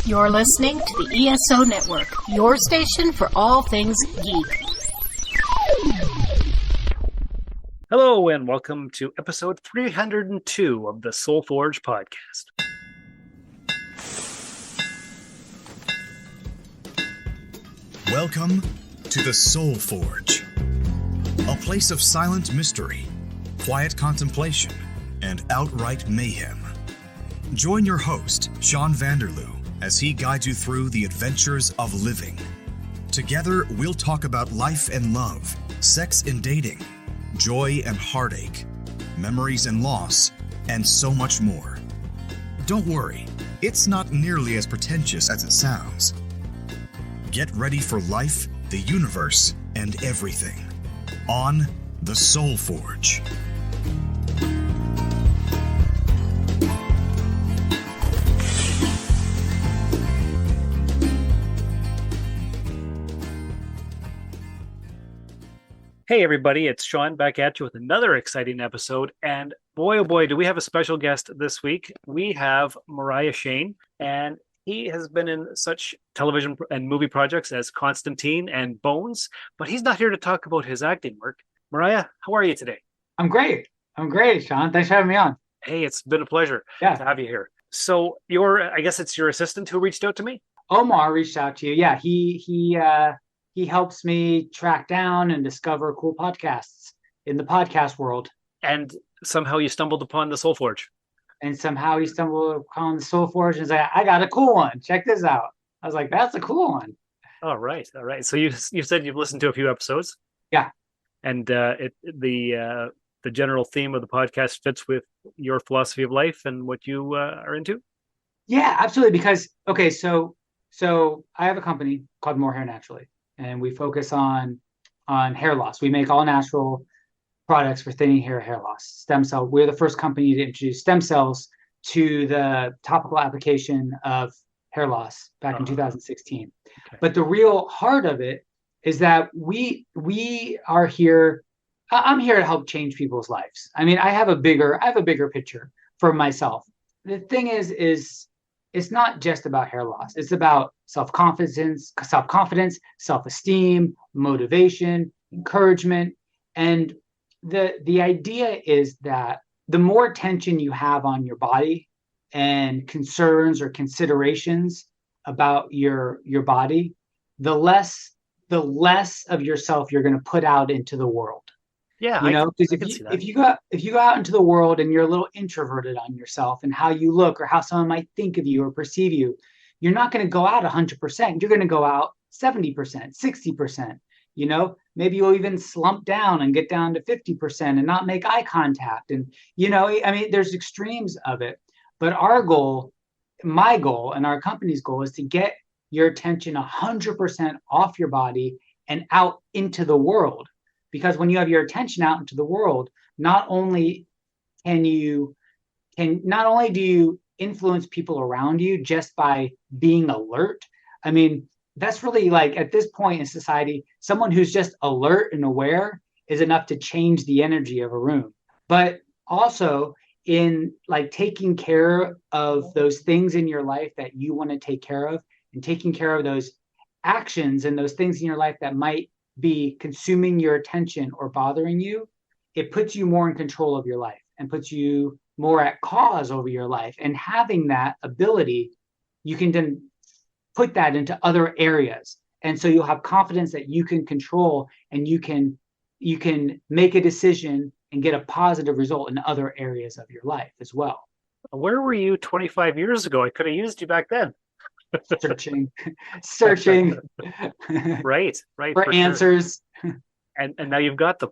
You're listening to the ESO Network, your station for all things geek. Hello and welcome to episode 302 of the Soul Forge podcast. Welcome to the Soul Forge, a place of silent mystery, quiet contemplation, and outright mayhem. Join your host, Sean Vanderloo, as he guides you through the adventures of living. Together, we'll talk about life and love, sex and dating, joy and heartache, memories and loss, and so much more. Don't worry, it's not nearly as pretentious as it sounds. Get ready for life, the universe, and everything on the Soul Forge. Hey everybody, it's Sean back at you with another exciting episode. And boy, oh boy, do we have a special guest this week. We have Mahryah Shain, and he has been in such television and movie projects as Constantine and Bones, but he's not here to talk about his acting work. Mahryah, how are you today? I'm great, Sean. Thanks for having me on. Hey, it's been a pleasure to have you here. So I guess it's your assistant who reached out to me? Omar reached out to you. Yeah, he helps me track down and discover cool podcasts in the podcast world. And somehow you stumbled upon the Soul Forge. And somehow he stumbled upon the Soul Forge and said, I got a cool one. Check this out. I was like, that's a cool one. All right. So you said you've listened to a few episodes. Yeah. And the general theme of the podcast fits with your philosophy of life and what you are into? Yeah, absolutely. Because, okay, so I have a company called More Hair Naturally, and we focus on hair loss. We make all natural products for thinning hair loss. Stem cell. We're the first company to introduce stem cells to the topical application of hair loss back in 2016. Okay. But the real heart of it is that we are here. I'm here to help change people's lives. I mean, I have a bigger picture for myself. The thing is it's not just about hair loss. It's about self-confidence, self-esteem, motivation, encouragement. And the idea is that the more attention you have on your body and concerns or considerations about your body, the less of yourself you're going to put out into the world. Yeah, because if you go out into the world and you're a little introverted on yourself and how you look or how someone might think of you or perceive you, you're not going to go out 100%. You're going to go out 70%, 60%. Maybe you'll even slump down and get down to 50% and not make eye contact. And there's extremes of it. But my goal, and our company's goal is to get your attention 100% off your body and out into the world. Because when you have your attention out into the world, not only do you influence people around you just by being alert. I mean, that's really like at this point in society, someone who's just alert and aware is enough to change the energy of a room. But also in like taking care of those things in your life that you want to take care of and taking care of those actions and those things in your life that might be consuming your attention or bothering you, it puts you more in control of your life and puts you more at cause over your life. And having that ability, you can then put that into other areas. And so you'll have confidence that you can control and you can make a decision and get a positive result in other areas of your life as well. Where were you 25 years ago? I could have used you back then. searching right for answers, sure. and now you've got them.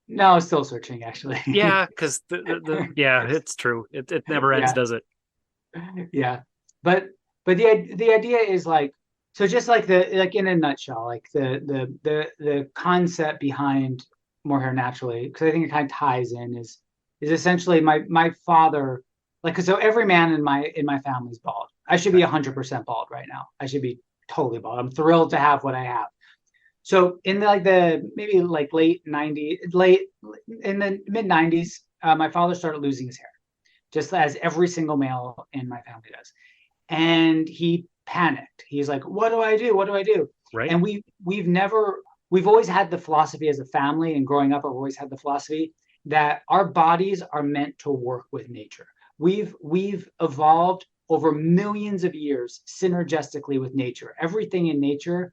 No, still searching actually. Yeah, because it's true, it never ends, does it? Yeah, but the idea is like, so just like in a nutshell, like the concept behind More Hair Naturally, because I think it kind of ties in, is essentially my father, like, so every man in my family is bald. I should be 100% bald right now. I should be totally bald. I'm thrilled to have what I have. So in the maybe like late in the mid 90s, my father started losing his hair, just as every single male in my family does. And he panicked. He's like, what do I do? What do I do? Right. And we've always had the philosophy as a family, and growing up, I've always had the philosophy that our bodies are meant to work with nature. We've evolved over millions of years synergistically with nature. Everything in nature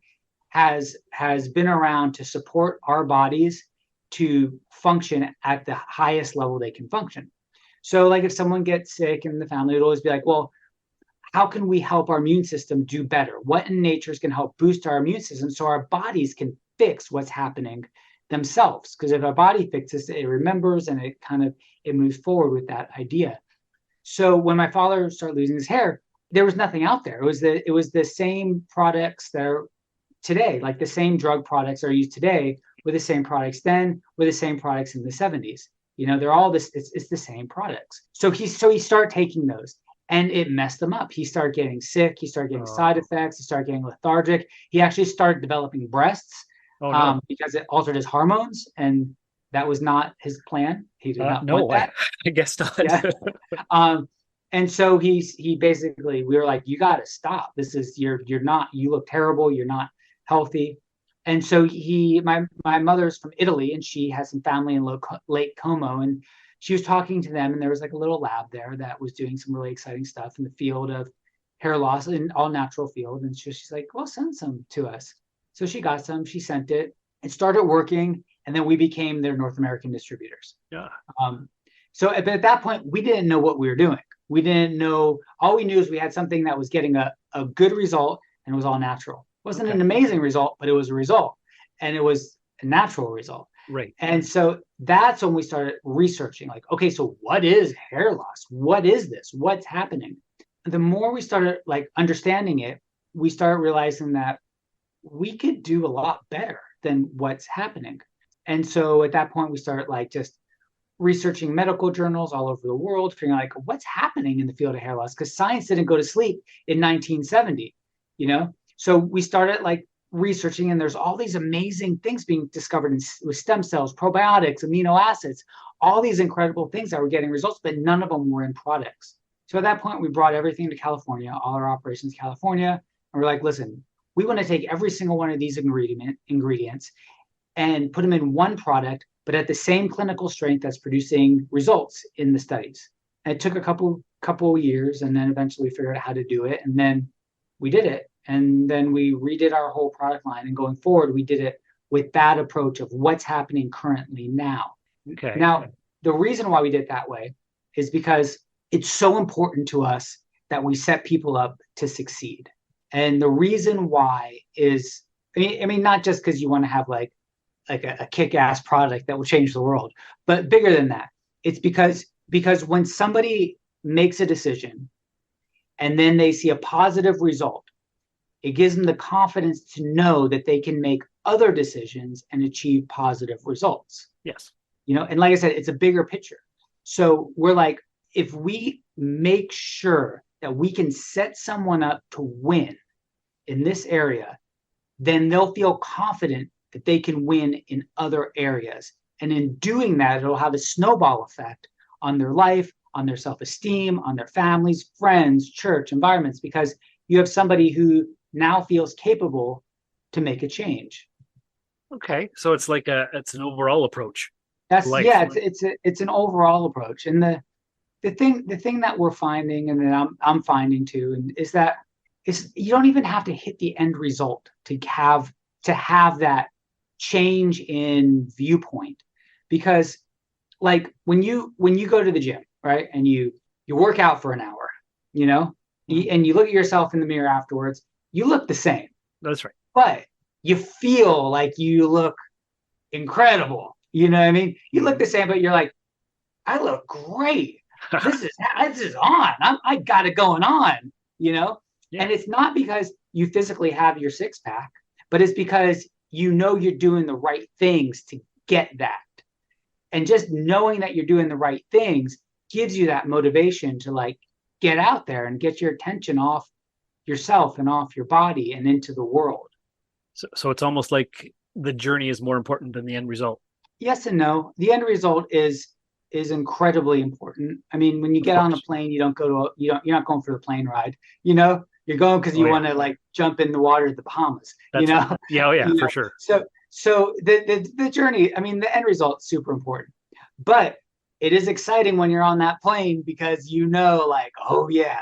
has been around to support our bodies to function at the highest level they can function. So like if someone gets sick in the family, it'll always be like, well, how can we help our immune system do better? What in nature is going to help boost our immune system so our bodies can fix what's happening themselves? Because if our body fixes it, it remembers and it moves forward with that idea. So when my father started losing his hair, there was nothing out there. It was the same products that are today, like the same drug products are used today with the same products then, with the same products in the 70s. They're all this, it's the same products. So he started taking those and it messed him up. He started getting sick. He started getting side effects. He started getting lethargic. He actually started developing breasts because it altered his hormones. And that was not his plan. He did not want that. I guess not. Yeah. And so he basically, we were like, you got to stop. This is, you look terrible. You're not healthy. And so my mother's from Italy and she has some family in Lake Como, and she was talking to them, and there was like a little lab there that was doing some really exciting stuff in the field of hair loss, in all natural field. And she's like, well, send some to us. So she got some, she sent it, it started working. And then we became their North American distributors. Yeah. So at that point, we didn't know what we were doing. We didn't know. All we knew is we had something that was getting a good result, and it was all natural. It wasn't an amazing result, but it was a result, and it was a natural result. Right. And so that's when we started researching, like, okay, so what is hair loss? What is this? What's happening? And the more we started like understanding it, we started realizing that we could do a lot better than what's happening. And so at that point, we started like just researching medical journals all over the world, figuring out like what's happening in the field of hair loss, because science didn't go to sleep in 1970, So we started like researching, and there's all these amazing things being discovered with stem cells, probiotics, amino acids, all these incredible things that were getting results, but none of them were in products. So at that point, we brought everything to California, all our operations to California, and we're like, listen, we want to take every single one of these ingredients and put them in one product, but at the same clinical strength that's producing results in the studies. And it took a couple of years, and then eventually we figured out how to do it, and then we did it. And then we redid our whole product line, and going forward, we did it with that approach of what's happening currently now. Okay. Now, the reason why we did it that way is because it's so important to us that we set people up to succeed. And the reason why is, I mean, not just because you want to have like a kick-ass product that will change the world, but bigger than that. It's because when somebody makes a decision and then they see a positive result, it gives them the confidence to know that they can make other decisions and achieve positive results. Yes. And like I said, it's a bigger picture. So we're like, if we make sure that we can set someone up to win in this area, then they'll feel confident that they can win in other areas. And in doing that, it'll have a snowball effect on their life, on their self-esteem, on their families, friends, church, environments, because you have somebody who now feels capable to make a change. Okay. So it's like it's an overall approach. It's an overall approach. And the thing that we're finding, and that I'm finding too, and is that you don't even have to hit the end result to have that change in viewpoint. Because like when you go to the gym, right, and you work out for an hour, and you look at yourself in the mirror afterwards, you look the same. That's right. But you feel like you look incredible. You know what I mean? You look the same, but you're like, I look great. This is on. I got it going on, Yeah. And it's not because you physically have your six pack, but it's because you're doing the right things to get that. And just knowing that you're doing the right things gives you that motivation to like get out there and get your attention off yourself and off your body and into the world. So it's almost like the journey is more important than the end result. Yes and no. The end result is incredibly important. I mean, when you get on a plane, you're not going for the plane ride. You're You're going because Oh, you yeah. want to like jump in the water at the Bahamas, you That's right. know? Yeah, oh, yeah, You for know? sure. So the journey, I mean, the end result is super important, but it is exciting when you're on that plane because you know, like, oh yeah,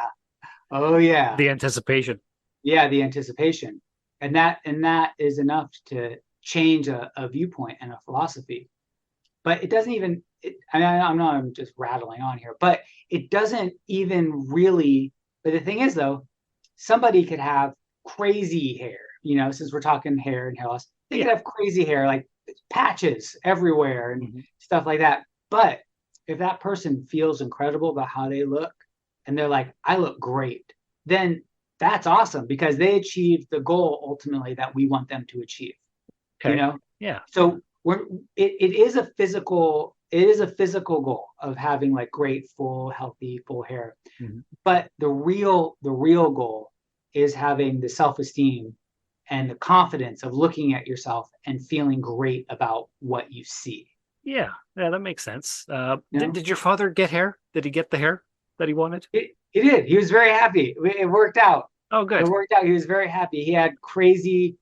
The anticipation. yeah, the anticipation, and that is enough to change a viewpoint and a philosophy. But it doesn't even. I'm just rattling on here, but it doesn't even really. But the thing is, though, somebody could have crazy hair. Since we're talking hair and hair loss, they could Yeah. have crazy hair, like patches everywhere and Mhm. stuff like that. But if that person feels incredible about how they look, and they're like, "I look great," then that's awesome because they achieved the goal ultimately that we want them to achieve. You Okay. know, Yeah. so it is a physical goal of having like great full hair, Mhm. but the real goal is having the self-esteem and the confidence of looking at yourself and feeling great about what you see. Yeah. Yeah, that makes sense. You know, Did your father get hair? Did he get the hair that he wanted? he did. He was very happy. It worked out. Oh, It good. worked out. He was very happy. He had crazy.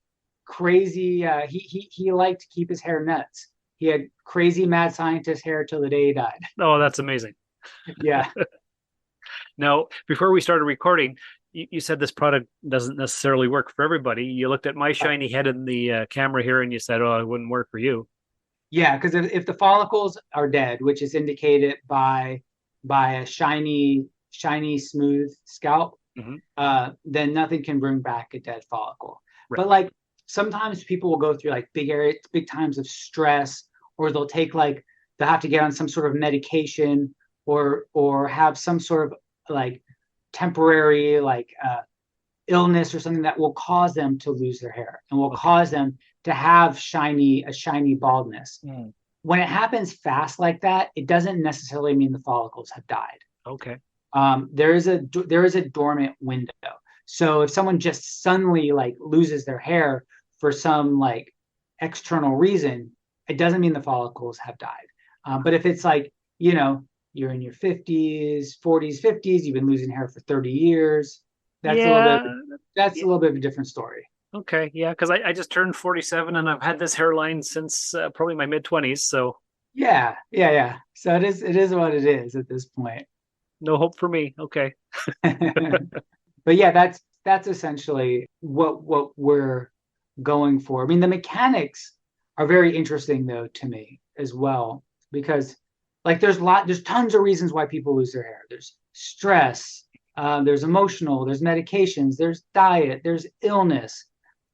He liked to keep his hair nuts. He had crazy mad scientist hair till the day he died. Oh, that's amazing. Yeah. Now, before we started recording, you said this product doesn't necessarily work for everybody. You looked at my shiny head in the camera here and you said, oh, it wouldn't work for you. Yeah, because if the follicles are dead, which is indicated by a shiny, smooth scalp, Hmm. then nothing can bring back a dead follicle. Right. But like sometimes people will go through like big times of stress, or they'll have to get on some sort of medication, or have some sort of like temporary illness or something that will cause them to lose their hair and will Okay. cause them to have a shiny baldness. Mm. When it happens fast like that, it doesn't necessarily mean the follicles have died. Okay. There is a dormant window. So if someone just suddenly like loses their hair for some like external reason, it doesn't mean the follicles have died. But if it's like, you're in your 50s, 40s, 50s, you've been losing hair for 30 years, that's a little bit Yeah. that's Yeah. a little bit of a different story. Okay. Yeah. Because I just turned 47 and I've had this hairline since probably my mid-20s. So Yeah. So it is what it is at this point. no hope for me. Okay. But yeah, that's essentially what we're going for. I mean, the mechanics are very interesting though to me as well, because like there's tons of reasons why people lose their hair. There's stress, there's emotional, there's medications, there's diet, there's illness,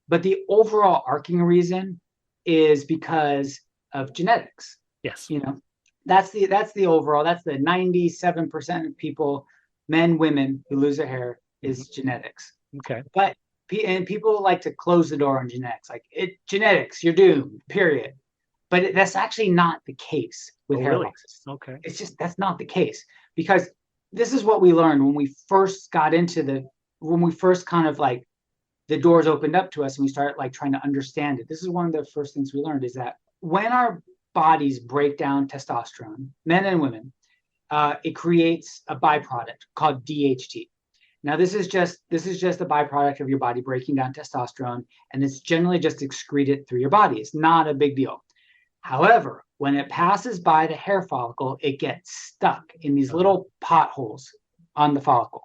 but the overall arcing reason is because of genetics. Yes. That's the 97% of people, men, women, who lose their hair is Mhm. genetics. Okay. But and people like to close the door on genetics, like genetics, you're doomed, period. But that's actually not the case with Oh, hair really? loss. Okay. It's just that's not the case, because this is what we learned when we first got into when we first kind of like the doors opened up to us and we started like trying to understand it. This is one of the first things we learned, is that when our bodies break down testosterone, men and women, it creates a byproduct called DHT. Now, this is just a byproduct of your body breaking down testosterone, and it's generally just excreted through your body. It's not a big deal. However, when it passes by the hair follicle, it gets stuck in these little potholes on the follicle.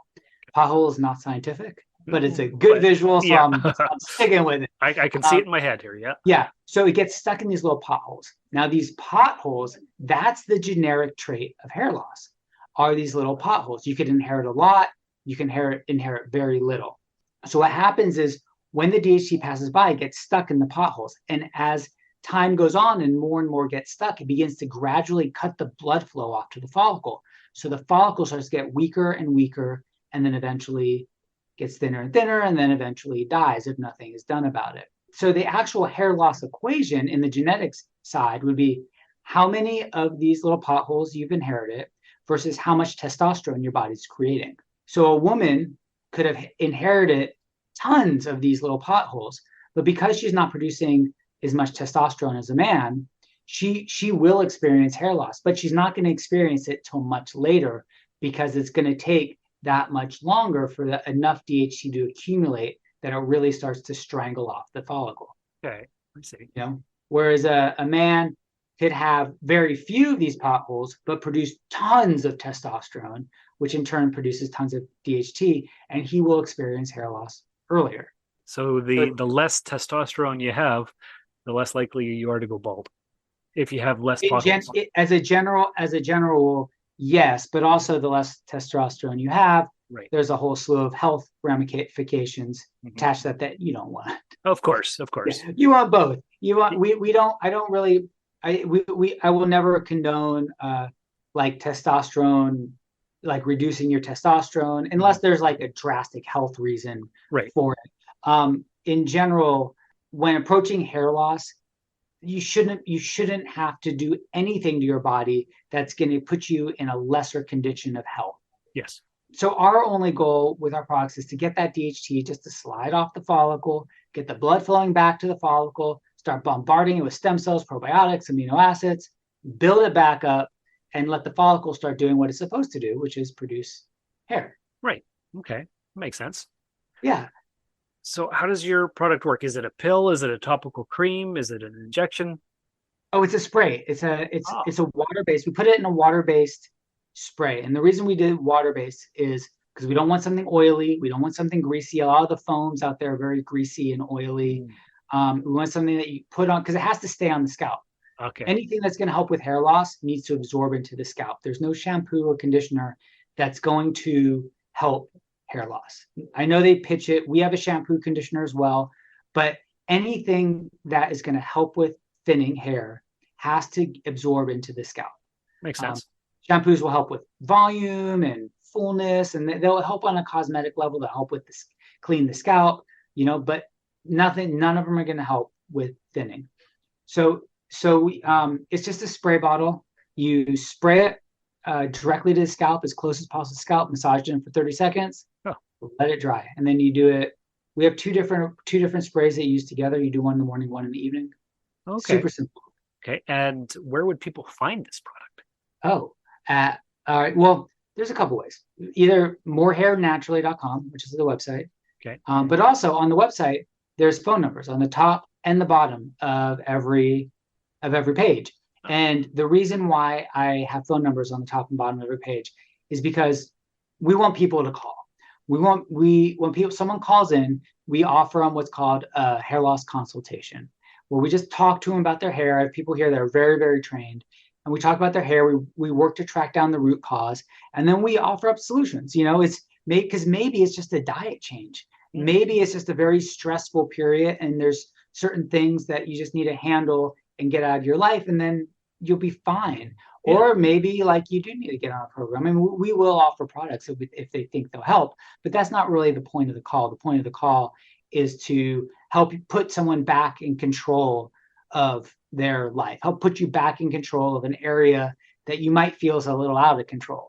Pothole is not scientific, but it's a good But visual, so yeah, I'm sticking with it. I can see it in my head here. Yeah. Yeah, so it gets stuck in these little potholes. Now, these potholes, that's the generic trait of hair loss, are these little potholes. You could inherit a lot, you can inherit very little. So what happens is when the DHT passes by, it gets stuck in the potholes. And as time goes on and more gets stuck, it begins to gradually cut the blood flow off to the follicle. So the follicle starts to get weaker and weaker, and then eventually gets thinner and thinner, and then eventually dies if nothing is done about it. So the actual hair loss equation in the genetics side would be how many of these little potholes you've inherited versus how much testosterone your body's creating. So a woman could have inherited tons of these little potholes, but because she's not producing as much testosterone as a man, she will experience hair loss, but she's not going to experience it till much later, because it's going to take that much longer for enough DHT to accumulate that it really starts to strangle off the follicle. Okay, I see. Whereas a man could have very few of these potholes, but produce tons of testosterone, which in turn produces tons of DHT, and he will experience hair loss earlier. So the less testosterone you have, the less likely you are to go bald. If you have less potholes. As a general rule, yes, but also the less testosterone you have, right, there's a whole slew of health ramifications attached to that you don't want. Of course. Yeah, you want both. You want I will never condone like testosterone, like reducing your testosterone unless there's like a drastic health reason for it. In general, when approaching hair loss, you shouldn't have to do anything to your body that's going to put you in a lesser condition of health. Yes. So our only goal with our products is to get that DHT just to slide off the follicle, get the blood flowing back to the follicle, start bombarding it with stem cells, probiotics, amino acids, build it back up, and let the follicle start doing what it's supposed to do, which is produce hair. Right. Okay. Makes sense. Yeah. So how does your product work? Is it a pill? Is it a topical cream? Is it an injection? Oh, it's a spray. It's a water-based. We put it in a water-based spray. And the reason we did water-based is because we don't want something oily. We don't want something greasy. A lot of the foams out there are very greasy and oily. We want something that you put on because it has to stay on the scalp. Okay. Anything that's going to help with hair loss needs to absorb into the scalp. There's no shampoo or conditioner that's going to help hair loss. I know they pitch it. We have a shampoo conditioner as well, but anything that is going to help with thinning hair has to absorb into the scalp. Makes sense. Shampoos will help with volume and fullness, and they'll help on a cosmetic level to help with this, clean the scalp, but none of them are going to help with thinning. So it's just a spray bottle. You spray it directly to the scalp, as close as possible to the scalp, massage it in for 30 seconds, let it dry. And then you do it. We have two different sprays that you use together. You do one in the morning, one in the evening. Okay. Super simple. Okay. And where would people find this product? All right. Well, there's a couple ways. Either morehairnaturally.com, which is the website. Okay. But also on the website, there's phone numbers on the top and the bottom of every page. And the reason why I have phone numbers on the top and bottom of every page is because we want people to call. When someone calls in, we offer them what's called a hair loss consultation, where we just talk to them about their hair. I have people here that are very, very trained, and we talk about their hair. We work to track down the root cause, and then we offer up solutions. It's because maybe it's just a diet change. Maybe it's just a very stressful period, and there's certain things that you just need to handle and get out of your life, and then you'll be fine. Yeah. Or maybe like you do need to get on a program. I mean, we will offer products if they think they'll help, but that's not really the point of the call. The point of the call is to help you put someone back in control of their life, help put you back in control of an area that you might feel is a little out of control,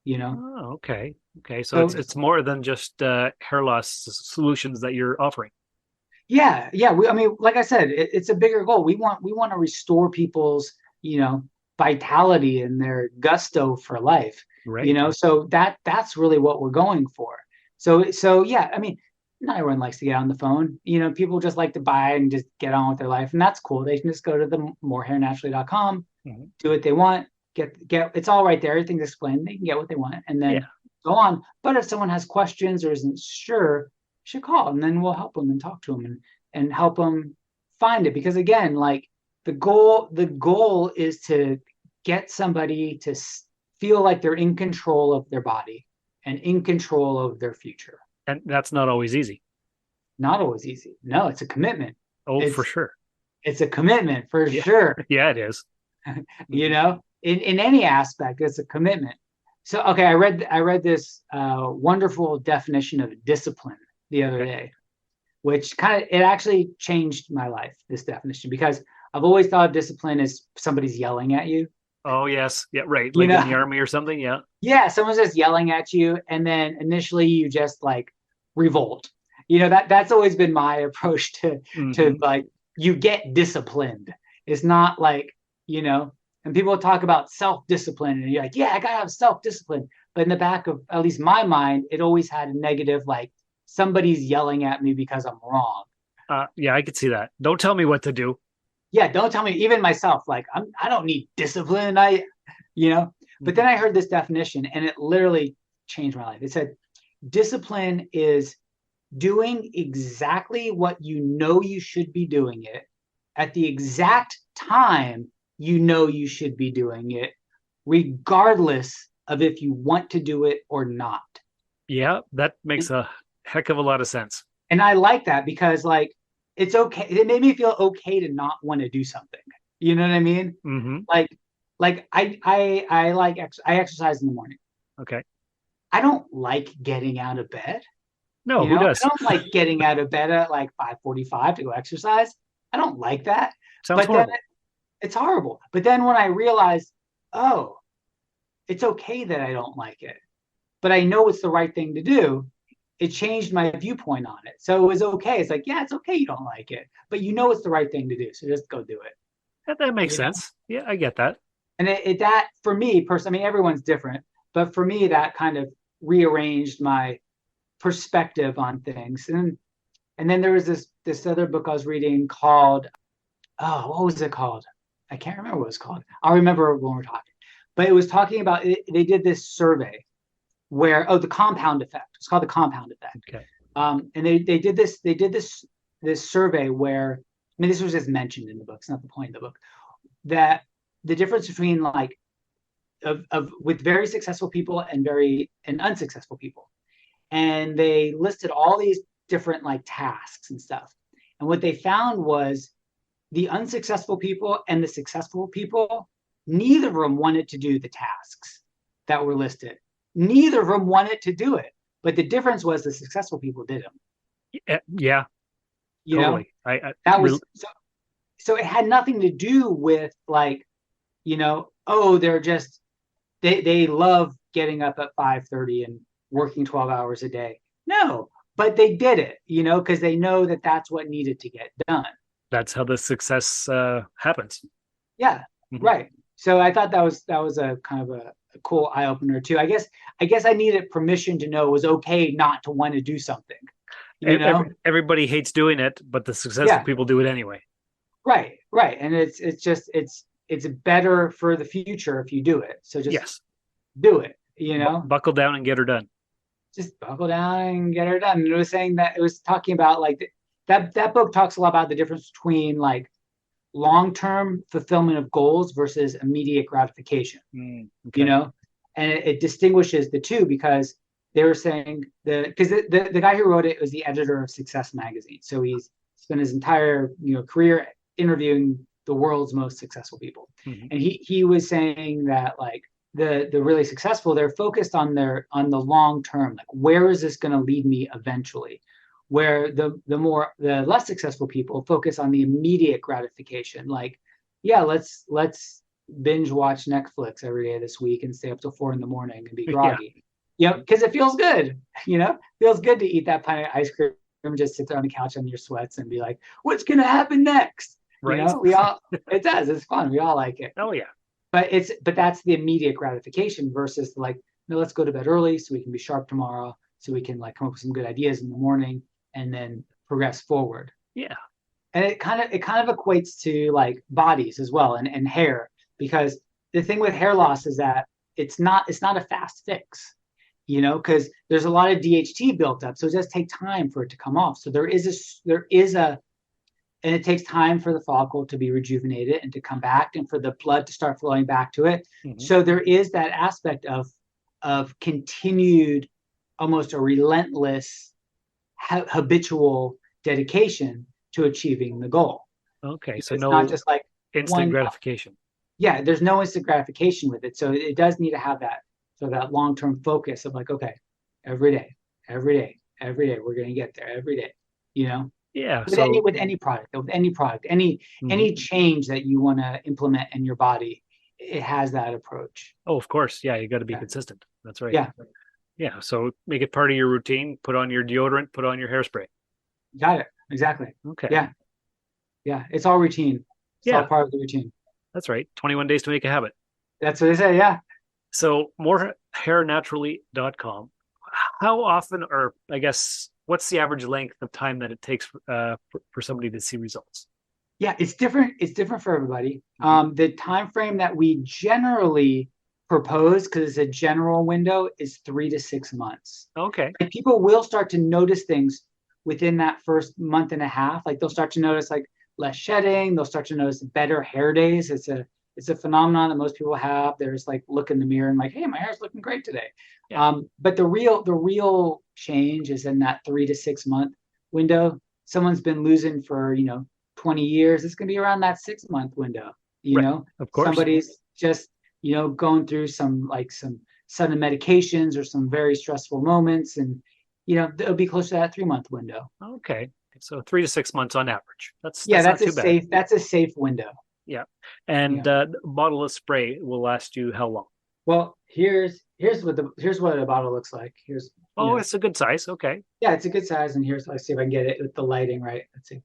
Oh, okay. Okay. So it's more than just hair loss solutions that you're offering. Yeah. Like I said, it's a bigger goal. We want to restore people's, vitality and their gusto for life, right. So that's really what we're going for. So yeah, not everyone likes to get on the phone. People just like to buy and just get on with their life, and that's cool. They can just go to the morehairnaturally.com, do what they want, get it's all right there. Everything's explained. They can get what they want and then go on. But if someone has questions or isn't sure, should call, and then we'll help them and talk to them and help them find it. Because again, like the goal is to get somebody to feel like they're in control of their body and in control of their future. And that's not always easy. Not always easy. No, it's a commitment. For sure. It's a commitment for sure. Yeah, it is. In any aspect, it's a commitment. So, okay, I read this wonderful definition of discipline the other day, which it actually changed my life, this definition, because I've always thought of discipline as somebody's yelling at you. Oh, yes. Yeah, right. Like in the army or something. Yeah. Yeah, someone's just yelling at you, and then initially you just like revolt. That's always been my approach to like, you get disciplined. It's not like, and people talk about self-discipline, and you're like, yeah, I gotta have self-discipline. in the back of at least my mind, it always had a negative, like somebody's yelling at me because I'm wrong. Yeah, I could see that. Don't tell me what to do. Yeah, don't tell me, even myself, like I don't need discipline. But then I heard this definition and it literally changed my life. It said, discipline is doing exactly what you know you should be doing it at the exact time you know you should be doing it, regardless of if you want to do it or not. Yeah, that makes a heck of a lot of sense. And I like that because like it's okay. It made me feel okay to not want to do something. You know what I mean? Mm-hmm. Like I exercise in the morning. Okay. I don't like getting out of bed. No, who does? I don't like getting out of bed at like 5:45 to go exercise. I don't like that. Sounds horrible. It's horrible. But then when I realized, oh, it's okay that I don't like it, but I know it's the right thing to do, it changed my viewpoint on it. So it was okay. It's like, yeah, it's okay you don't like it, but you know it's the right thing to do. So just go do it. That makes sense. Yeah, I get that. And that for me personally, I mean, everyone's different, but for me, that kind of rearranged my perspective on things. And then there was this other book I was reading called, oh, what was it called? I can't remember what it was called. I'll remember when we're talking. But it was talking about it, they did this survey where the compound effect. It's called the compound effect. Okay. And they did this survey where, I mean, this was just mentioned in the book. It's not the point of the book. That the difference between like with very successful people and unsuccessful people. And they listed all these different like tasks and stuff. And what they found was the unsuccessful people and the successful people, neither of them wanted to do the tasks that were listed. Neither of them wanted to do it. But the difference was the successful people did them. Yeah. You totally. know, that was so it had nothing to do with like, they're just they love getting up at 5:30 and working 12 hours a day. No, but they did it, because they know that that's what needed to get done. That's how the success happens. Yeah, right. So I thought that was a kind of a cool eye opener too. I guess I needed permission to know it was okay not to want to do something. Everybody hates doing it, but the successful people do it anyway. Right. And it's better for the future if you do it. So just do it. Buckle down and get her done. Just buckle down and get her done. And it was saying that it was talking about like that book talks a lot about the difference between like long-term fulfillment of goals versus immediate gratification. Okay. And it distinguishes the two because they were saying the guy who wrote it was the editor of Success magazine. So he's spent his entire career interviewing the world's most successful people. And he was saying that like the really successful, they're focused on the long term, like where is this going to lead me eventually, where the less successful people focus on the immediate gratification, like let's binge watch Netflix every day this week and stay up till 4 a.m. and be groggy. Because it feels good. Feels good to eat that pint of ice cream and just sit there on the couch in your sweats and be like, what's gonna happen next? Right. It does. It's fun. We all like it. Oh yeah. But that's the immediate gratification versus like, no, let's go to bed early so we can be sharp tomorrow, so we can like come up with some good ideas in the morning and then progress forward. Yeah. And it kind of equates to like bodies as well and hair, because the thing with hair loss is that it's not a fast fix, because there's a lot of DHT built up, so it does take time for it to come off. So and it takes time for the follicle to be rejuvenated and to come back and for the blood to start flowing back to it. So there is that aspect of continued, almost a relentless, habitual dedication to achieving the goal. Okay, so it's no, not just like instant gratification. Yeah, there's no instant gratification with it. So it does need to have that long-term focus of like, okay, every day, we're going to get there every day, Yeah. With any product, any change that you want to implement in your body, it has that approach. Oh, of course. Yeah, you got to be consistent. That's right. Yeah. Yeah. So make it part of your routine. Put on your deodorant. Put on your hairspray. Got it. Exactly. Okay. Yeah. Yeah. It's all routine. It's all part of the routine. That's right. 21 days to make a habit. That's what they say. Yeah. So morehairnaturally.com. How often, or I guess, what's the average length of time that it takes for somebody to see results? Yeah, it's different. It's different for everybody. Mhm. The time frame that we generally propose, because it's a general window, is 3 to 6 months. Okay. Like people will start to notice things within that first month and a half. Like they'll start to notice like less shedding. They'll start to notice better hair days. It's a phenomenon that most people have. There's like look in the mirror and like, hey, my hair's looking great today. Yeah. But the real change is in that 3 to 6 month window. Someone's been losing for 20 years. It's going to be around that 6 month window. Right. Of course. Somebody's just going through some sudden medications or some very stressful moments, and it'll be close to that 3 month window. Okay. So 3 to 6 months on average. That's Yeah, not too bad. That's a safe window. Yeah. And a bottle of spray will last you how long? Well, here's what a bottle looks like. It's a good size. Okay. Yeah, it's a good size. And let's see if I can get it with the lighting right. Let's see.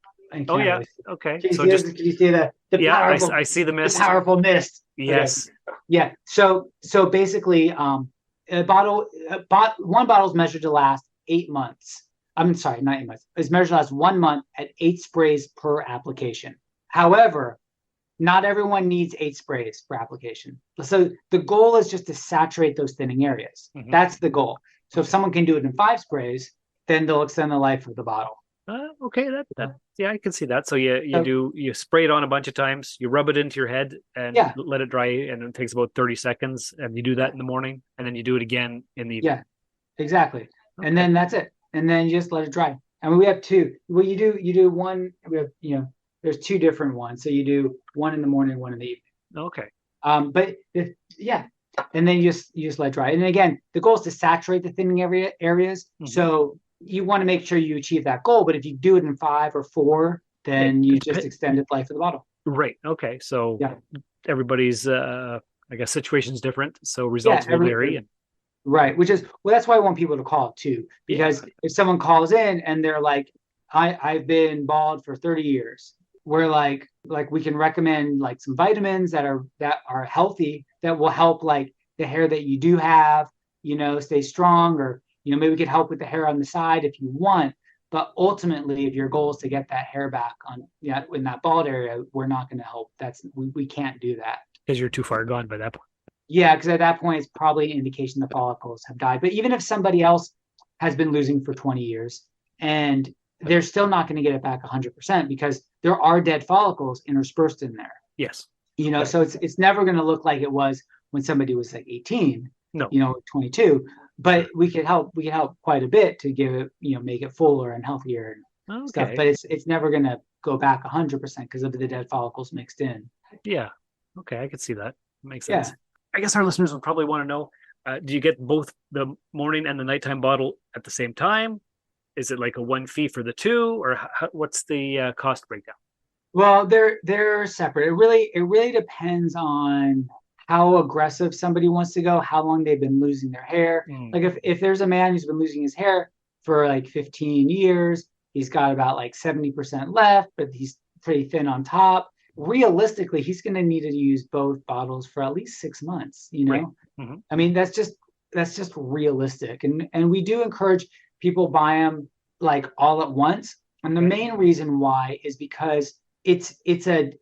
Oh yeah. Okay. Can you So can you see the powerful? I see the mist. The powerful mist. Yes. Okay. Yeah. So basically, one bottle is measured to last 8 months. I'm sorry, not 8 months. It's measured to last 1 month at 8 sprays per application. However, not everyone needs 8 sprays per application. So the goal is just to saturate those thinning areas. Mhm. That's the goal. So if someone can do it in 5 sprays, then they'll extend the life of the bottle. Okay, I can see that. So you spray it on a bunch of times, you rub it into your head and let it dry, and it takes about 30 seconds. And you do that in the morning, and then you do it again in the evening. Yeah, exactly. Okay. And then that's it. And then you just let it dry. And we have two. Well, you do one. We have there's two different ones. So you do one in the morning, one in the evening. Okay. But and then you just let it dry. And again, the goal is to saturate the thinning areas. Mhm. So you want to make sure you achieve that goal. But if you do it in 5 or 4, then you just extended life of the bottle. Right. Okay. So everybody's I guess situation's different, so results will vary. Right. That's why I want people to call too. Because if someone calls in and they're like, I've been bald for 30 years, we're like we can recommend like some vitamins that are healthy that will help like the hair that you do have, stay strong, or maybe we could help with the hair on the side if you want. But ultimately, if your goal is to get that hair back on in that bald area, we're not going to help. We can't do that. Because you're too far gone by that point. Yeah, because at that point, it's probably an indication the follicles have died. But even if somebody else has been losing for 20 years and they're still not going to get it back 100% because there are dead follicles interspersed in there. Yes. So it's never going to look like it was when somebody was like 18, 22. But we could help quite a bit to give it, make it fuller and healthier and stuff. But it's never going to go back 100% because of the dead follicles mixed in. Yeah. Okay, I could see that. Makes sense. Yeah. I guess our listeners would probably want to know, do you get both the morning and the nighttime bottle at the same time? Is it like a one fee for the two, or what's the cost breakdown? Well, they're separate. It really depends on how aggressive somebody wants to go, how long they've been losing their hair. Like if there's a man who's been losing his hair for like 15 years, he's got about like 70% left, but he's pretty thin on top. Realistically, he's going to need to use both bottles for at least 6 months. Right. Mm-hmm. I mean, that's just realistic, and we do encourage people buy them like all at once. And the main reason why is because it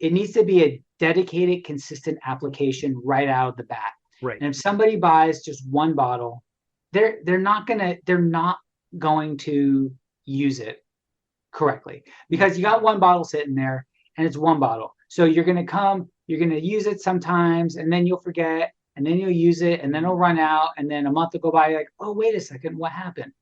needs to be a dedicated, consistent application right out of the bat. Right. And if somebody buys just one bottle, they're not going to use it correctly because you got one bottle sitting there and it's one bottle. So you're going to use it sometimes and then you'll forget and then you'll use it and then it'll run out and then a month will go by. You're like, oh, wait a second, what happened?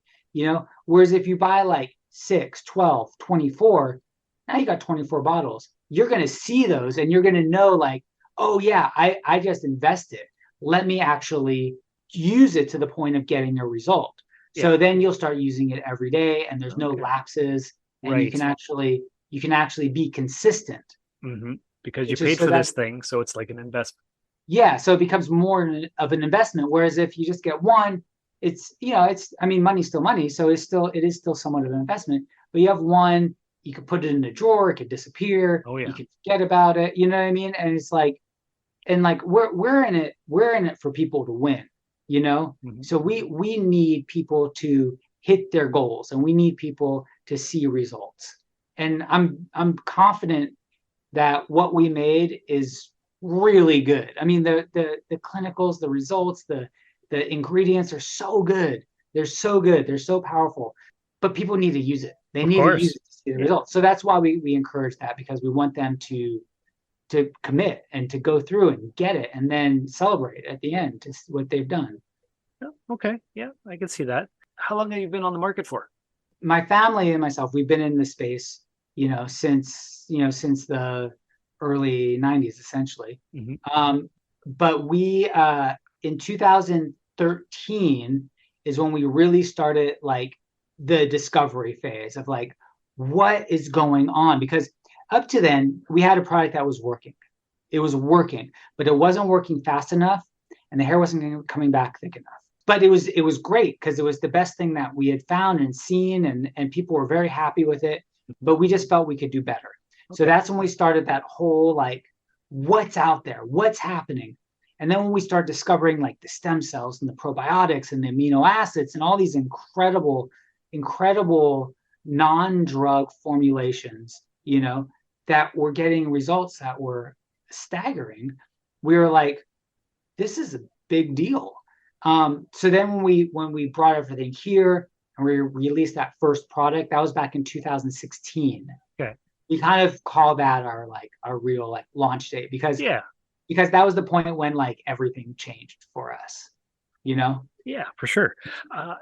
Whereas if you buy like 6, 12, 24, now you got 24 bottles. You're going to see those and you're going to know like, oh yeah, I just invested. Let me actually use it to the point of getting a result. Yeah. So then you'll start using it every day and there's no lapses and you can actually be consistent. Mm-hmm. Because you paid for this thing. So it's like an investment. Yeah. So it becomes more of an investment. Whereas if you just get one, money's still money. So it is still somewhat of an investment, but you have one, you could put it in a drawer, it could disappear. Oh, yeah. You could forget about it. You know what I mean? And it's like, and like we're in it for people to win, you know. So we need people to hit their goals, and we need people to see results. And I'm confident that what we made is really good. I mean, the clinicals, the results, the ingredients are so good. They're so good. They're so powerful. But people need to use it. They need to use it to see the results. So that's why we encourage that, because we want them to commit and to go through and get it and then celebrate at the end to what they've done. Okay. Yeah, I can see that. How long have you been on the market for? My family and myself, we've been in this space, since the early 90s, essentially. But we, in 2013 is when we really started like the discovery phase of like, what is going on? Because up to then we had a product that was working. It was working, but it wasn't working fast enough, and the hair wasn't coming back thick enough. But it was great because it was the best thing that we had found and seen, and people were very happy with it, but we just felt we could do better. So that's when we started that whole like, what's out there, what's happening. And then when we start discovering like the stem cells and the probiotics and the amino acids and all these incredible non-drug formulations, that were getting results that were staggering, we were like, this is a big deal. So then when we brought everything here and we released that first product, that was back in 2016. Okay. We kind of call that our real like launch date, because that was the point when like everything changed for us, Yeah, for sure.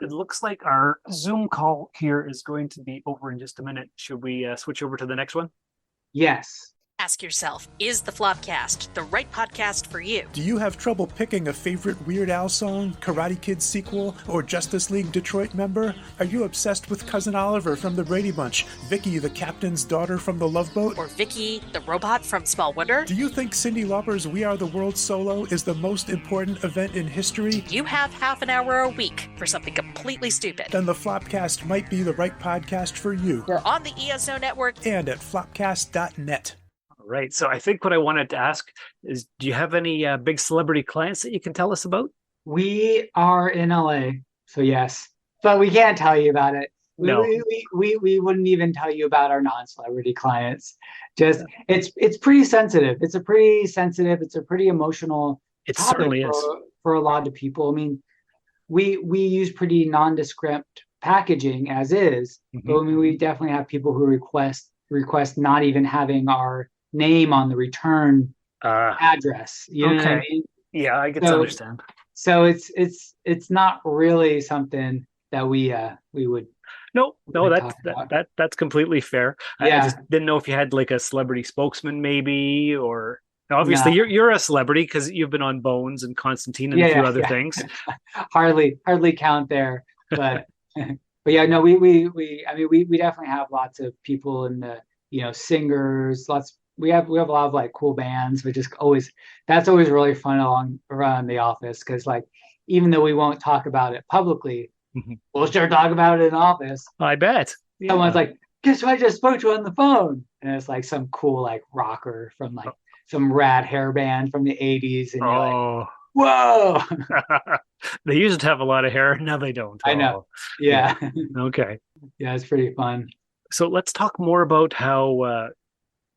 It looks like our Zoom call here is going to be over in just a minute. Should we switch over to the next one? Yes. Ask yourself, is the Flopcast the right podcast for you? Do you have trouble picking a favorite Weird Al song, Karate Kid sequel, or Justice League Detroit member? Are you obsessed with Cousin Oliver from the Brady Bunch, Vicky the captain's daughter from The Love Boat, or Vicky the robot from Small Wonder? Do you think Cyndi Lauper's We Are the World solo is the most important event in history? You have half an hour a week for something completely stupid. Then the Flopcast might be the right podcast for you. We're on the ESO Network and at flopcast.net. Right. So I think what I wanted to ask is, do you have any big celebrity clients that you can tell us about? We are in LA, so yes, but we can't tell you about it. No. We wouldn't even tell you about our non-celebrity clients. Just it's pretty sensitive. It's a pretty emotional It topic certainly is for a lot of people. I mean, we use pretty nondescript packaging as is, but I mean, we definitely have people who request not even having our name on the return address. You know what I mean? Yeah, I get to understand. So it's not really something that we would. No, that's completely fair. Yeah. I just didn't know if you had like a celebrity spokesman, maybe, or obviously you're a celebrity because you've been on Bones and Constantine and a few other things. hardly count there, but but yeah, no, we definitely have lots of people in the singers, we have a lot of like cool bands, which is that's always really fun around the office, because like even though we won't talk about it publicly, we'll sure talk about it in office. I bet. Someone's like, guess who I just spoke to on the phone? And it's like some cool like rocker from like some rad hair band from the 80s, and you're like, whoa. They used to have a lot of hair, now they don't. I know. Yeah. Okay. Yeah, it's pretty fun. So let's talk more about how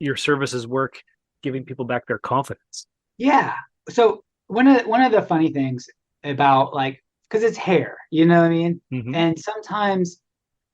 your services work, giving people back their confidence. Yeah. So one of the funny things about like, because it's hair, you know what I mean? And sometimes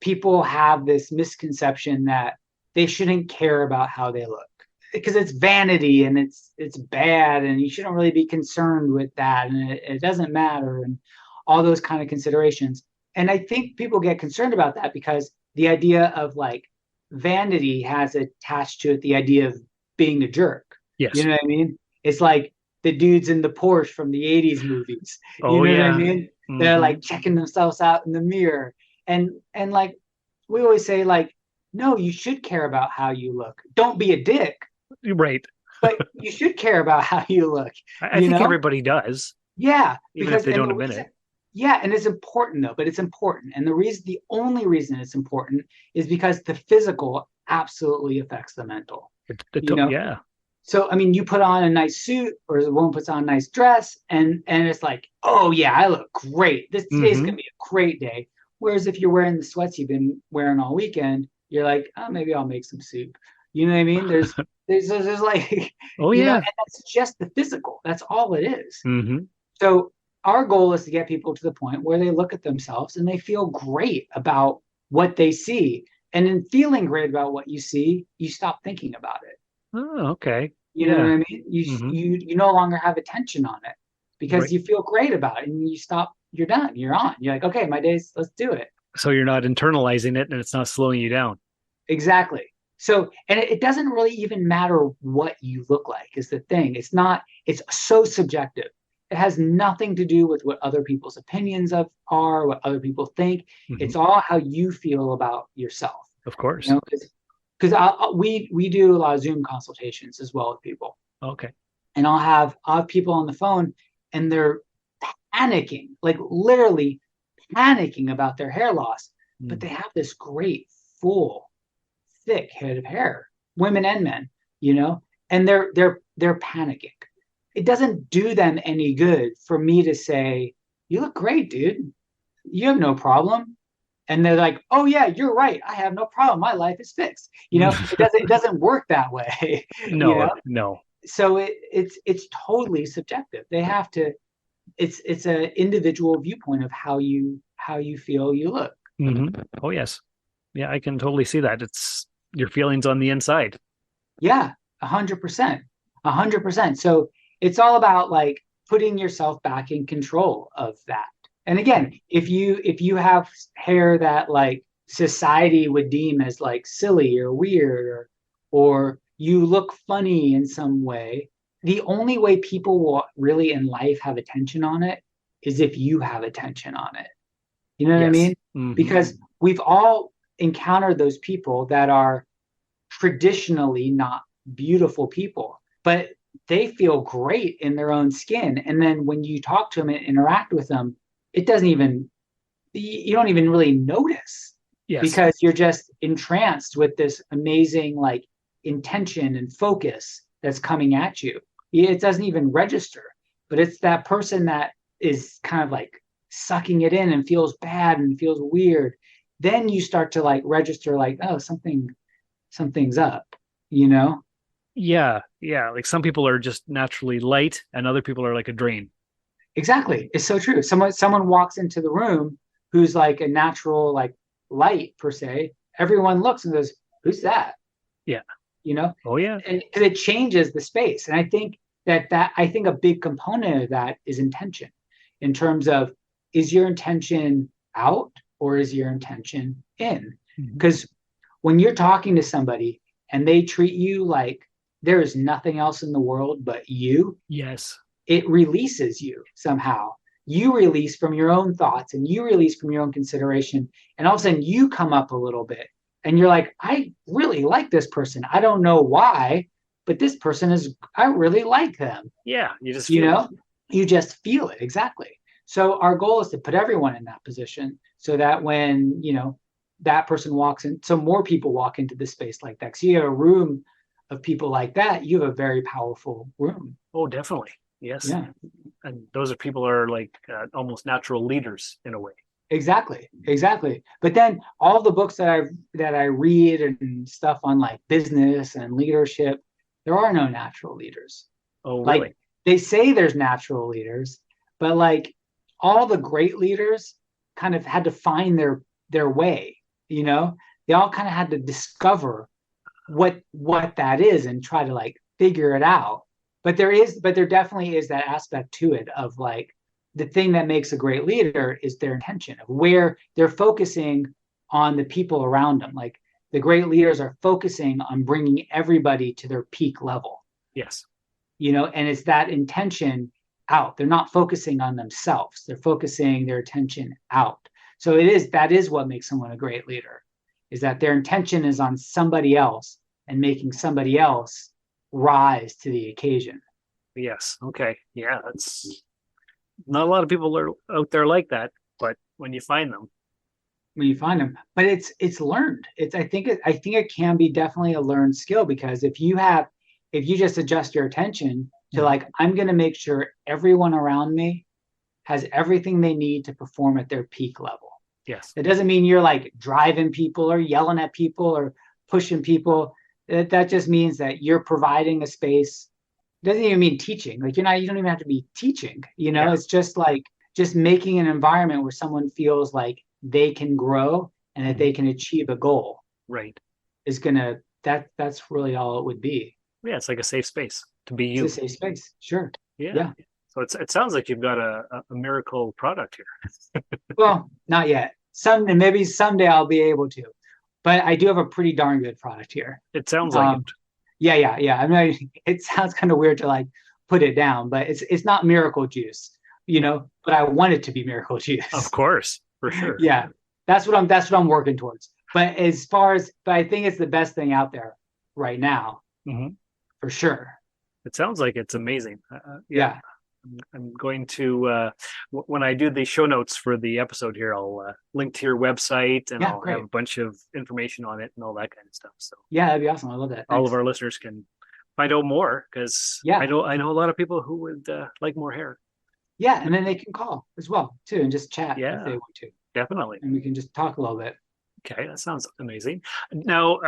people have this misconception that they shouldn't care about how they look because it's vanity and it's bad, and you shouldn't really be concerned with that, and it doesn't matter, and all those kind of considerations. And I think people get concerned about that because the idea of like vanity has attached to it the idea of being a jerk. Yes. You know what I mean? It's like the dudes in the Porsche from the 80s movies. You know what I mean? They're like checking themselves out in the mirror. And like we always say, like, no, you should care about how you look. Don't be a dick. Right. But you should care about how you look. I think everybody does. Yeah. Even if they don't admit it. Yeah, and it's important though, but it's important. And the only reason it's important is because the physical absolutely affects the mental. Yeah. So, I mean, you put on a nice suit or the woman puts on a nice dress and it's like, oh yeah, I look great. Today's going to be a great day. Whereas if you're wearing the sweats you've been wearing all weekend, you're like, oh, maybe I'll make some soup. You know what I mean? There's like, Oh you know, yeah. and that's just the physical. That's all it is. Mm-hmm. So our goal is to get people to the point where they look at themselves and they feel great about what they see. And in feeling great about what you see, you stop thinking about it. Oh, okay. You know Yeah. what I mean? You no longer have attention on it because Right. you feel great about it and you stop, you're done, you're on. You're like, okay, my day's, let's do it. So you're not internalizing it and it's not slowing you down. Exactly. So, and it doesn't really even matter what you look like is the thing. It's so subjective. It has nothing to do with what other people's opinions are, what other people think. It's all how you feel about yourself. Of course. You know, because we do a lot of Zoom consultations as well with people. Okay. And I'll have people on the phone and they're panicking, like literally panicking about their hair loss, but they have this great, full, thick head of hair, women and men, you know, and they're panicking. It doesn't do them any good for me to say, you look great, dude. You have no problem. And they're like, oh yeah, you're right. I have no problem. My life is fixed. You know, it doesn't work that way. No, you know? no. So it's totally subjective. They have to, it's an individual viewpoint of how you feel you look. Mm-hmm. Oh yes. Yeah, I can totally see that. It's your feelings on the inside. Yeah, 100%. 100%. So it's all about like putting yourself back in control of that. And again, if you have hair that like society would deem as like silly or weird or you look funny in some way, the only way people will really in life have attention on it is if you have attention on it. You know what I mean? Mm-hmm. Because we've all encountered those people that are traditionally not beautiful people, but they feel great in their own skin. And then when you talk to them and interact with them, you don't even really notice. Yes. Because you're just entranced with this amazing like intention and focus that's coming at you. It doesn't even register, but it's that person that is kind of like sucking it in and feels bad and feels weird. Then you start to like register like, oh, something's up, you know? Yeah. Like some people are just naturally light and other people are like a drain. Exactly. It's so true. Someone walks into the room who's like a natural like light per se. Everyone looks and goes, who's that? Yeah. You know? Oh yeah. And it changes the space. And I think I think a big component of that is intention in terms of, is your intention out or is your intention in? Because when you're talking to somebody and they treat you like there is nothing else in the world but you, yes, it releases you somehow. You release from your own thoughts and you release from your own consideration. And all of a sudden you come up a little bit and you're like, I really like this person. I don't know why, but this person I really like them. Yeah. You just you just feel it. Exactly. So our goal is to put everyone in that position so that when, that person walks in, so more people walk into this space like that. So you have a room of people like that, you have a very powerful room. Oh, definitely. Yes. Yeah. And those are people are like almost natural leaders in a way. Exactly. But then all the books that I read and stuff on like business and leadership, there are no natural leaders. Oh, really? Like they say there's natural leaders, but like all the great leaders kind of had to find their way, they all kind of had to discover what that is and try to like figure it out. But there definitely is that aspect to it of like the thing that makes a great leader is their intention of where they're focusing on the people around them. Like the great leaders are focusing on bringing everybody to their peak level. Yes. And it's that intention out. They're not focusing on themselves. They're focusing their attention out. So that is what makes someone a great leader, is that their intention is on somebody else and making somebody else rise to the occasion. Yes. Okay. Yeah. That's not a lot of people are out there like that, but when you find them, but it's learned. I think it can be definitely a learned skill, because if if you just adjust your attention to like, I'm going to make sure everyone around me has everything they need to perform at their peak level. Yes. It doesn't mean you're like driving people or yelling at people or pushing people. That just means that you're providing a space. It doesn't even mean teaching. Like you don't even have to be teaching, Yeah. It's just like just making an environment where someone feels like they can grow and that they can achieve a goal. Right. Is gonna that's really all it would be. Yeah, it's like a safe space to be you. It's a safe space. Sure. Yeah. So it sounds like you've got a miracle product here. Well, not yet. Maybe someday I'll be able to, but I do have a pretty darn good product here. It sounds like it. Yeah. I mean, it sounds kind of weird to like put it down, but it's not miracle juice, but I want it to be miracle juice. Of course, for sure. Yeah. That's what I'm working towards. But but I think it's the best thing out there right now, for sure. It sounds like it's amazing. Yeah. I'm going to when I do the show notes for the episode here, I'll link to your website and I'll have a bunch of information on it and all that kind of stuff. So yeah, that'd be awesome. I love that. Thanks. All of our listeners can find out more because I know a lot of people who would like more hair. Yeah, and then they can call as well too and just chat if they want to. Definitely. And we can just talk a little bit. Okay, that sounds amazing. Now,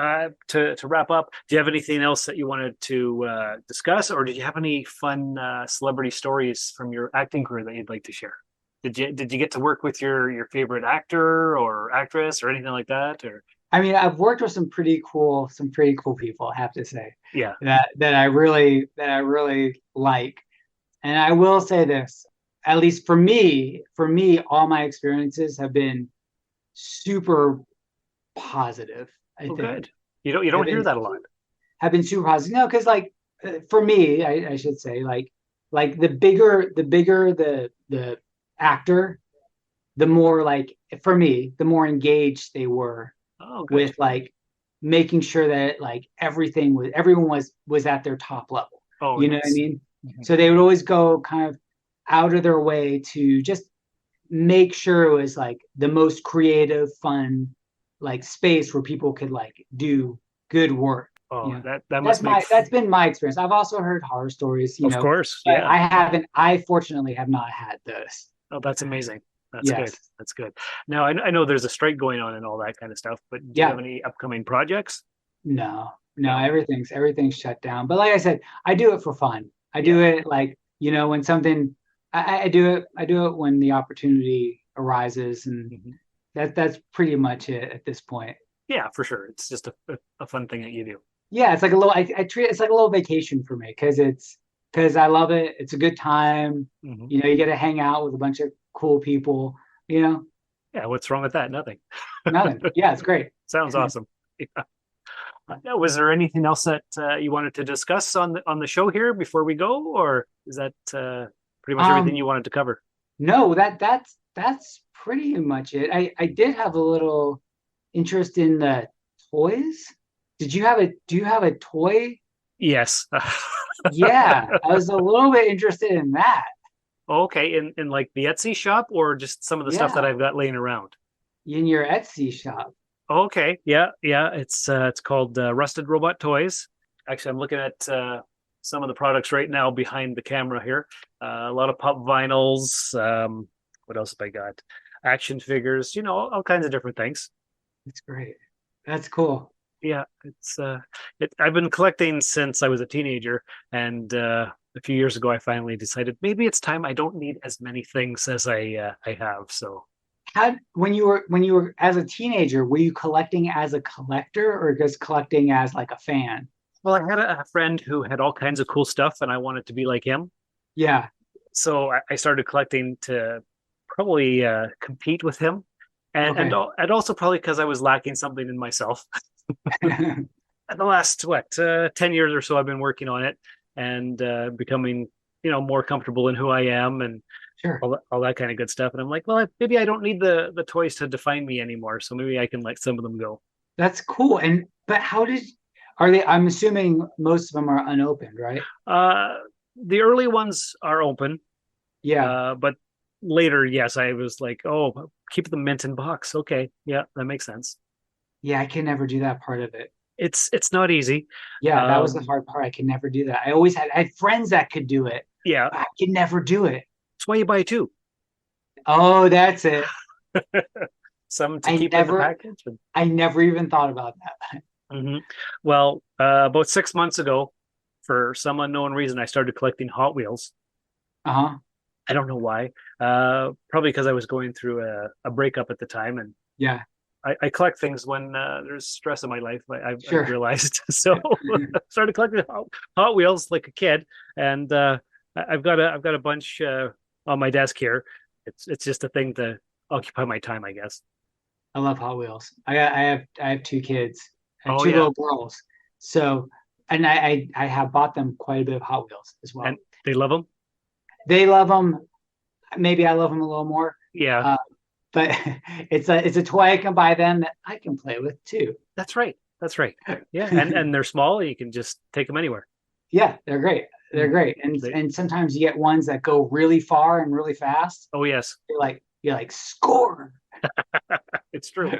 to wrap up, do you have anything else that you wanted to discuss, or did you have any fun celebrity stories from your acting career that you'd like to share? Did you get to work with your favorite actor or actress or anything like that? Or I mean, I've worked with some pretty cool people, I have to say. Yeah. That I really like, and I will say this: at least for me, all my experiences have been super positive. I think. Good. You don't hear that a lot. Have been super positive. No, because like for me, I should say like the bigger the actor, the more like for me, the more engaged they were with like making sure that like everyone was at their top level. Oh, you know what I mean? So they would always go kind of out of their way to just make sure it was like the most creative, fun like space where people could like do good work. Oh, that's been my experience. I've also heard horror stories, of course. Yeah. I fortunately have not had those. Oh, that's amazing. That's good. That's good. Now I know there's a strike going on and all that kind of stuff, but do you have any upcoming projects? No, everything's shut down. But like I said, I do it for fun. I do it like, when something I do it when the opportunity arises, and that's pretty much it at this point. Yeah, for sure. It's just a fun thing that you do. Yeah, it's like a little. I treat it, it's like a little vacation for me because I love it. It's a good time. You get to hang out with a bunch of cool people. Yeah, what's wrong with that? Nothing. Nothing. Yeah, it's great. Sounds awesome. Yeah. Was there anything else that you wanted to discuss on the show here before we go, or is that pretty much everything you wanted to cover? No, that's pretty much it. I did have a little interest in the toys. Do you have a toy? Yes. Yeah, I was a little bit interested in that. Okay, in like the Etsy shop or just some of the stuff that I've got laying around? In your Etsy shop. Okay, yeah. It's called Rusted Robot Toys. Actually, I'm looking at some of the products right now behind the camera here. A lot of pop vinyls. What else have I got? Action figures. All kinds of different things. That's great. That's cool. Yeah, I've been collecting since I was a teenager, and a few years ago, I finally decided maybe it's time. I don't need as many things as I have. So, when you were as a teenager, were you collecting as a collector or just collecting as like a fan? Well, I had a friend who had all kinds of cool stuff, and I wanted to be like him. Yeah. So I started collecting to probably compete with him, and also probably because I was lacking something in myself. The last 10 years or so I've been working on it and becoming more comfortable in who I am and all that kind of good stuff, and I'm like, well, maybe I don't need the toys to define me anymore, so maybe I can let some of them go. That's cool. But are they? I'm assuming most of them are unopened, right? The early ones are open, but later, yes, I was like, oh, keep the mint in box. Okay, yeah, that makes sense. Yeah, I can never do that part of it. It's not easy. Yeah, that was the hard part. I could never do that. I had friends that could do it. Yeah. I could never do it. That's why you buy two. Oh, that's it. Some to keep in the package. I never even thought about that. Mm-hmm. Well, about 6 months ago, for some unknown reason, I started collecting Hot Wheels. Uh-huh. I don't know why. Probably because I was going through a breakup at the time, and yeah, I collect things when there's stress in my life. I've realized, so I started collecting Hot Wheels like a kid, and I've got a bunch on my desk here. It's just a thing to occupy my time, I guess. I love Hot Wheels. I have two kids, and two little girls. So, and I have bought them quite a bit of Hot Wheels as well. And they love them. They love them. Maybe I love them a little more. Yeah. But it's a toy I can buy them that I can play with too. That's right. Yeah, and they're small. You can just take them anywhere. Yeah, they're great. They're great. And sometimes you get ones that go really far and really fast. Oh yes. You're like score. It's true.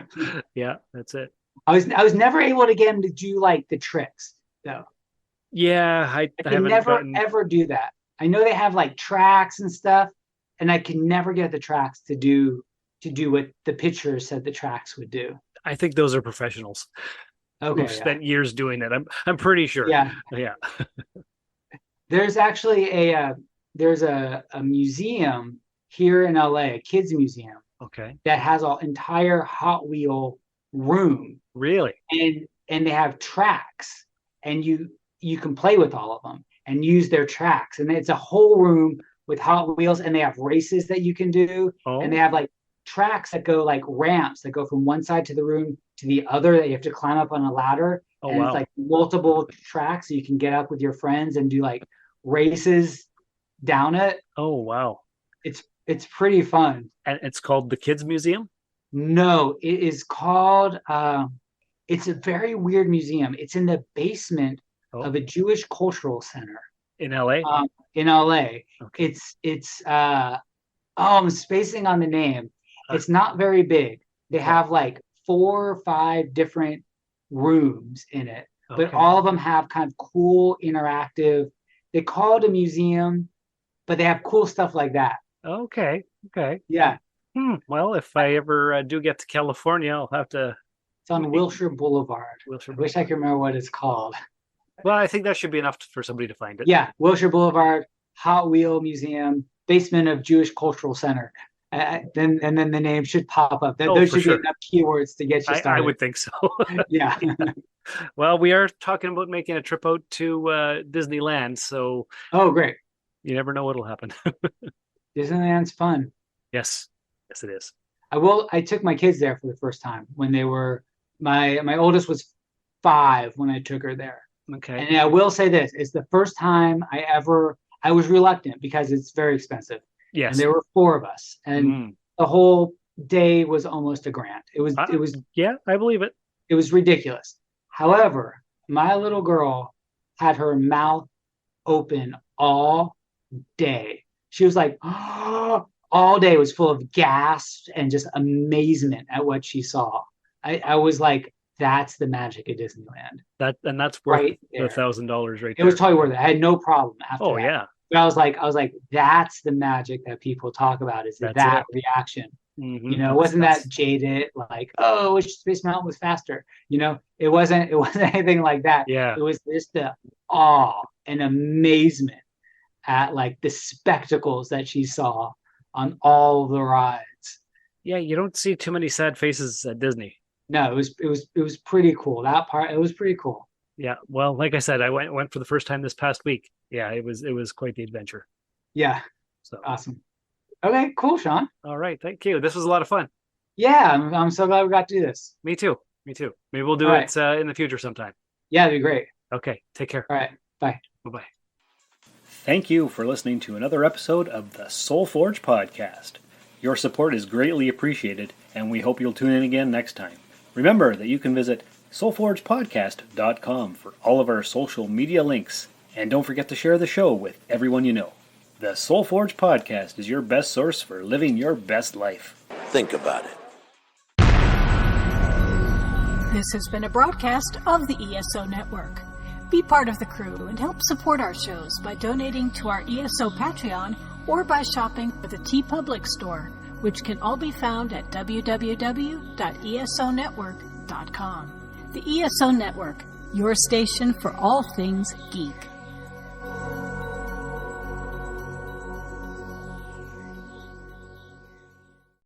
Yeah, that's it. I was never able to get them to do like the tricks though. Yeah, I can never ever do that. I know they have like tracks and stuff, and I can never get the tracks to do what the picture said the tracks would do. I think those are professionals. Okay, who've spent years doing it. I'm pretty sure. Yeah. There's actually a museum here in LA, a kids museum. Okay. That has an entire Hot Wheel room. Really? And they have tracks, and you can play with all of them and use their tracks. And it's a whole room with Hot Wheels, and they have races that you can do. Oh. And they have like tracks that go like ramps that go from one side to the room to the other that you have to climb up on a ladder. Oh, and wow. It's like multiple tracks, so you can get up with your friends and do like races down it. Oh, wow. It's pretty fun. And it's called the Kids Museum? No, it is called, it's a very weird museum. It's in the basement of a Jewish cultural center. In LA? In LA. Okay. I'm spacing on the name. It's not very big. They have like 4 or 5 different rooms in it, but all of them have kind of cool interactive. They call it a museum, but they have cool stuff like that. Okay. Yeah. Well, if I ever do get to California, I'll have to. It's on Wilshire Boulevard. I wish I could remember what it's called. Well, I think that should be enough for somebody to find it. Yeah, Wilshire Boulevard, Hot Wheel Museum, basement of Jewish Cultural Center. Then the name should pop up. Those should be enough keywords to get you started. I would think so. Yeah. Well, we are talking about making a trip out to Disneyland, so. Oh, great! You never know what'll happen. Disneyland's fun. Yes, it is. I took my kids there for the first time when they were my oldest was 5 when I took her there. Okay. And I will say this: it's the first time I was reluctant because it's very expensive. Yes. And there were 4 of us, and the whole day was almost $1,000. It was. Yeah, I believe it. It was ridiculous. However, my little girl had her mouth open all day. She was like, all day was full of gasps and just amazement at what she saw. I was like, that's the magic of Disneyland. That's worth the $1,000 right there. It was totally worth it. I had no problem after that. Yeah. But I was like, that's the magic that people talk about, is that reaction. Mm-hmm. You know, it wasn't that jaded, like, oh, wish Space Mountain was faster. You know, it wasn't anything like that. Yeah. It was just the awe and amazement at like the spectacles that she saw on all the rides. Yeah, you don't see too many sad faces at Disney. No, it was pretty cool. That part, it was pretty cool. Yeah, well, like I said, I went for the first time this past week. Yeah, it was quite the adventure. Yeah, so awesome. Okay, cool, Sean. All right, thank you. This was a lot of fun. Yeah, I'm so glad we got to do this. Me too. Maybe we'll do it in the future sometime. Yeah, it'd be great. Okay, take care. All right, bye. Bye-bye. Thank you for listening to another episode of the Soul Forge podcast. Your support is greatly appreciated, and we hope you'll tune in again next time. Remember that you can visit soulforgepodcast.com for all of our social media links, and don't forget to share the show with everyone you know. The Soul Forge podcast is your best source for living your best life. Think about it. This has been a broadcast of the ESO Network. Be part of the crew and help support our shows by donating to our ESO Patreon or by shopping at the TeePublic store, which can all be found at www.esonetwork.com. The ESO Network, your station for all things geek.